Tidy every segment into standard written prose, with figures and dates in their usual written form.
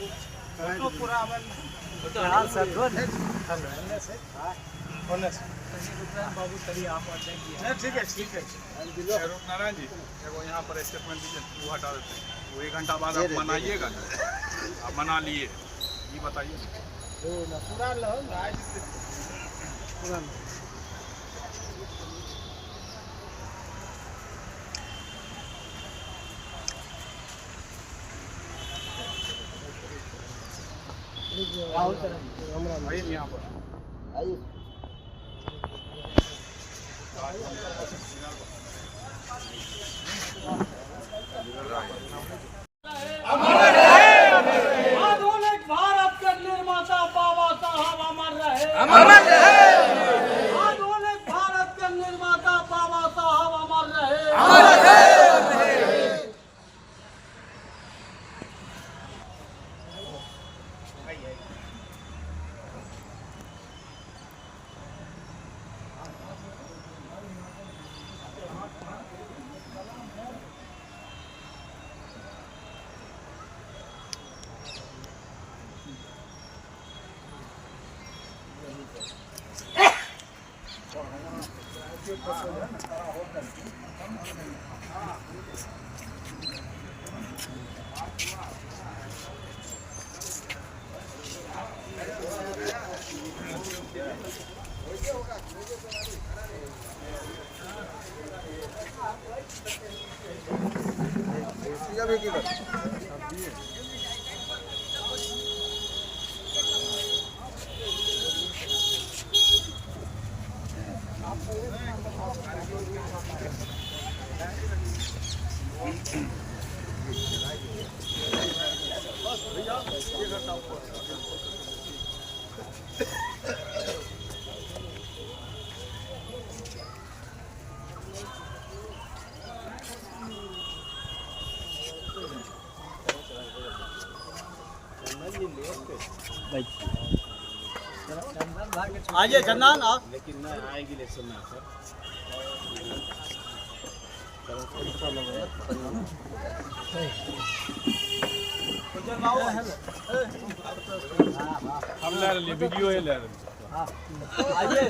तो पूरा अमल हाँ सर बाबू तभी आप नहीं ठीक है नारायण जी देखो यहाँ पर स्टेटमेंट दीजिए, वो हटा देते हैं। वो 1 घंटा बाद आप मनाइएगा, आप मना लिए, ये बताइए आइए यहाँ पर आधुनिक भारत के निर्माता बाबा साहब अमर रहे। आधुनिक भारत के निर्माता बाबा साहब अमर रहे। आइए चंदन आप लेकिन न आएगी इलेक्शन में सर। हम ले रहे वीडियो ले रहे आइए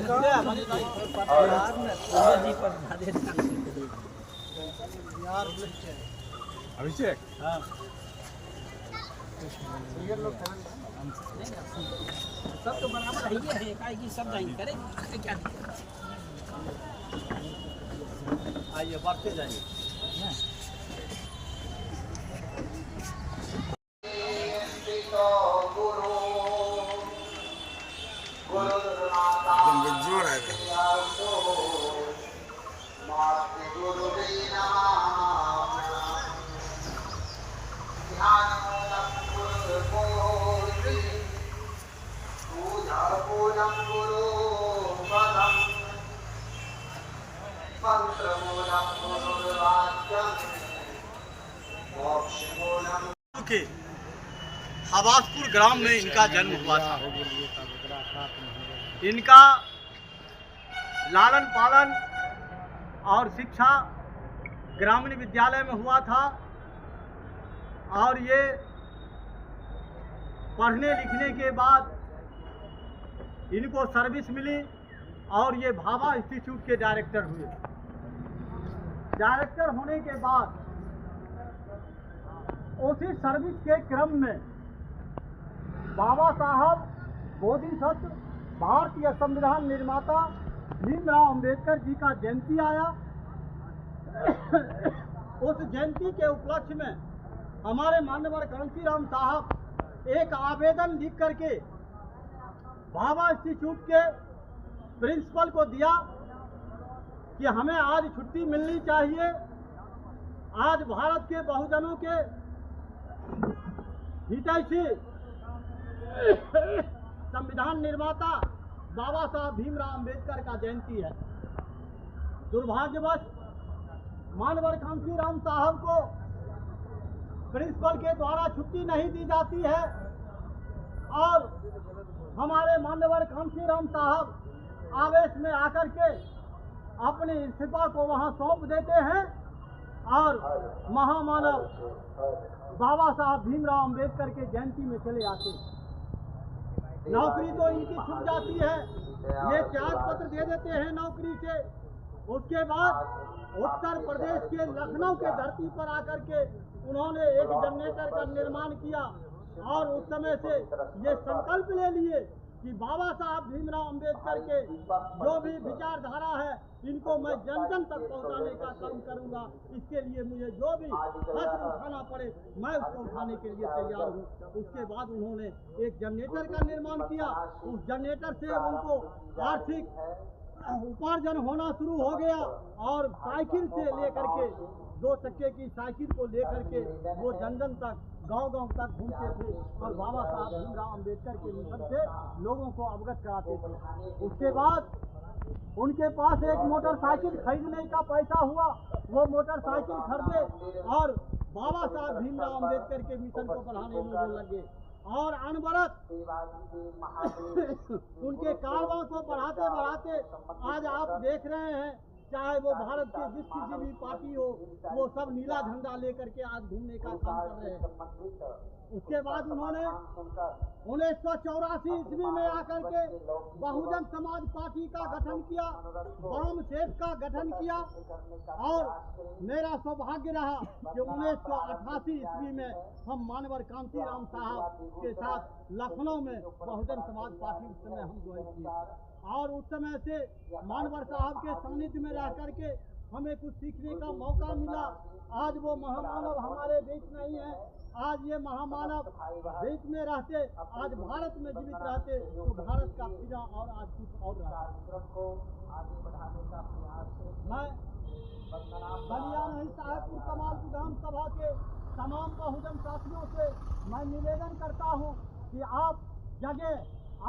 अभिषेक सब तो बराबर है ही सब जाएंगे करेंगे क्या आइए बढ़ते जाइए। के हवासपुर ग्राम में इनका जन्म हुआ था। इनका लालन पालन और शिक्षा ग्रामीण विद्यालय में हुआ था और ये पढ़ने लिखने के बाद इनको सर्विस मिली और ये भाभा इंस्टीट्यूट के डायरेक्टर हुए। डायरेक्टर होने के बाद उसी सर्विस के क्रम में बाबा साहब बोधिसत्व भारतीय संविधान निर्माता भीमराव अंबेडकर जी का जयंती आया। उस जयंती के उपलक्ष्य में हमारे माननीय कांशीराम साहब एक आवेदन लिख करके भाभा इंस्टीट्यूट के प्रिंसिपल को दिया कि हमें आज छुट्टी मिलनी चाहिए। आज भारत के बहुजनों के हितैषी संविधान निर्माता बाबा साहब भीमराव अंबेडकर का जयंती है। दुर्भाग्यवश मानवर कांशीराम साहब को प्रिंसिपल के द्वारा छुट्टी नहीं दी जाती है और हमारे मान्यवर कांशीराम साहब आवेश में आकर के अपने इस्तीफा को वहां सौंप देते हैं और महामानव बाबा साहब भीमराव अंबेडकर के जयंती में चले आते। नौकरी तो इनकी छूट जाती है, ये त्याग पत्र दे देते हैं नौकरी से। उसके बाद उत्तर प्रदेश के लखनऊ के धरती पर आकर के उन्होंने एक जनरेटर का निर्माण किया और उस समय से ये संकल्प ले लिए कि बाबा साहब भीमराव अंबेडकर के जो भी विचारधारा है इनको मैं जन जन तक पहुंचाने का काम करूंगा। इसके लिए मुझे जो भी खर्च उठाना पड़े मैं उसको उठाने के लिए तैयार हूँ। उसके बाद उन्होंने एक जनरेटर का निर्माण किया। उस जनरेटर से उनको आर्थिक उपार्जन होना शुरू हो गया और साइकिल से लेकर के 2 चक्के की साइकिल को लेकर के वो जन जन तक गांव-गांव तक घूमते थे और बाबा साहब भीमराव अंबेडकर के मिशन से लोगों को अवगत कराते थे। उसके बाद उनके पास एक मोटरसाइकिल खरीदने का पैसा हुआ, वो मोटरसाइकिल खरीदे और बाबा साहब भीमराव अंबेडकर के मिशन को बढ़ाने में वो लगे और अनवरत उनके कारवां को बढ़ाते बढ़ाते आज आप देख रहे हैं, चाहे वो भारत के जिस किसी भी पार्टी हो वो सब नीला झंडा लेकर के आज घूमने का काम कर रहे हैं। उसके बाद उन्होंने 1984 ईस्वी में आकर के बहुजन समाज पार्टी का गठन किया, वाम सेठ का गठन किया और मेरा सौभाग्य रहा कि 1988 ईस्वी में हम मानवर कांशीराम साहब के साथ लखनऊ में बहुजन समाज पार्टी उस समय हम ज्वाइन किए और उस समय से मानवर साहब के सानिध्य में रह करके हमें कुछ सीखने का मौका मिला। आज वो महामानव हमारे बीच नहीं है। आज ये महामानव बीच में रहते, आज भारत में जीवित रहते तो भारत का पीड़ा और आज कुछ और रहता। मैं बलिया नहीं साहेबपुर कमाल विधानसभा के तमाम बहुजन साथियों से मैं निवेदन करता हूँ कि आप जगह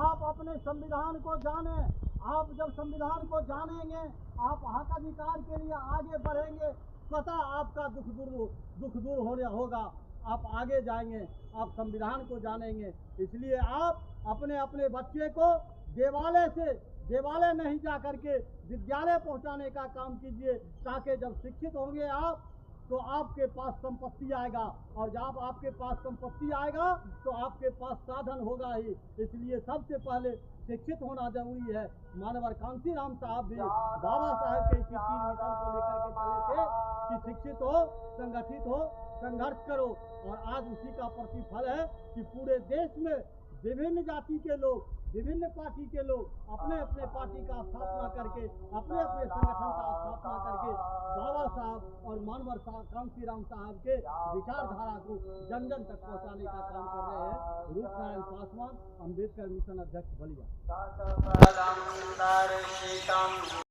आप अपने संविधान को जानें। आप जब संविधान को जानेंगे आप हक अधिकार के लिए आगे बढ़ेंगे, स्वतः आपका दुख दूर होगा। आप आगे जाएंगे, आप संविधान को जानेंगे। इसलिए आप अपने अपने बच्चे को देवालय नहीं जा करके विद्यालय पहुंचाने का काम कीजिए, ताकि जब शिक्षित होंगे आप तो आपके पास संपत्ति आएगा और जब आपके पास संपत्ति आएगा तो आपके पास साधन होगा ही। इसलिए सबसे पहले शिक्षित होना जरूरी है। मानवर कांशीराम साहब भी बाबा साहब के इसी 3 मिशन को लेकर के चले थे कि शिक्षित हो, संगठित हो, संघर्ष करो और आज उसी का प्रतिफल है कि पूरे देश में विभिन्न जाति के लोग, विभिन्न पार्टी के लोग अपने अपने पार्टी का स्थापना करके, अपने अपने संगठन का स्थापना करके बाबा साहब और मानवर साहब कांशीराम साहब के विचारधारा को जन जन तक पहुंचाने का काम कर रहे हैं। रूपनारायण पासवान, अम्बेडकर मिशन अध्यक्ष बलिया।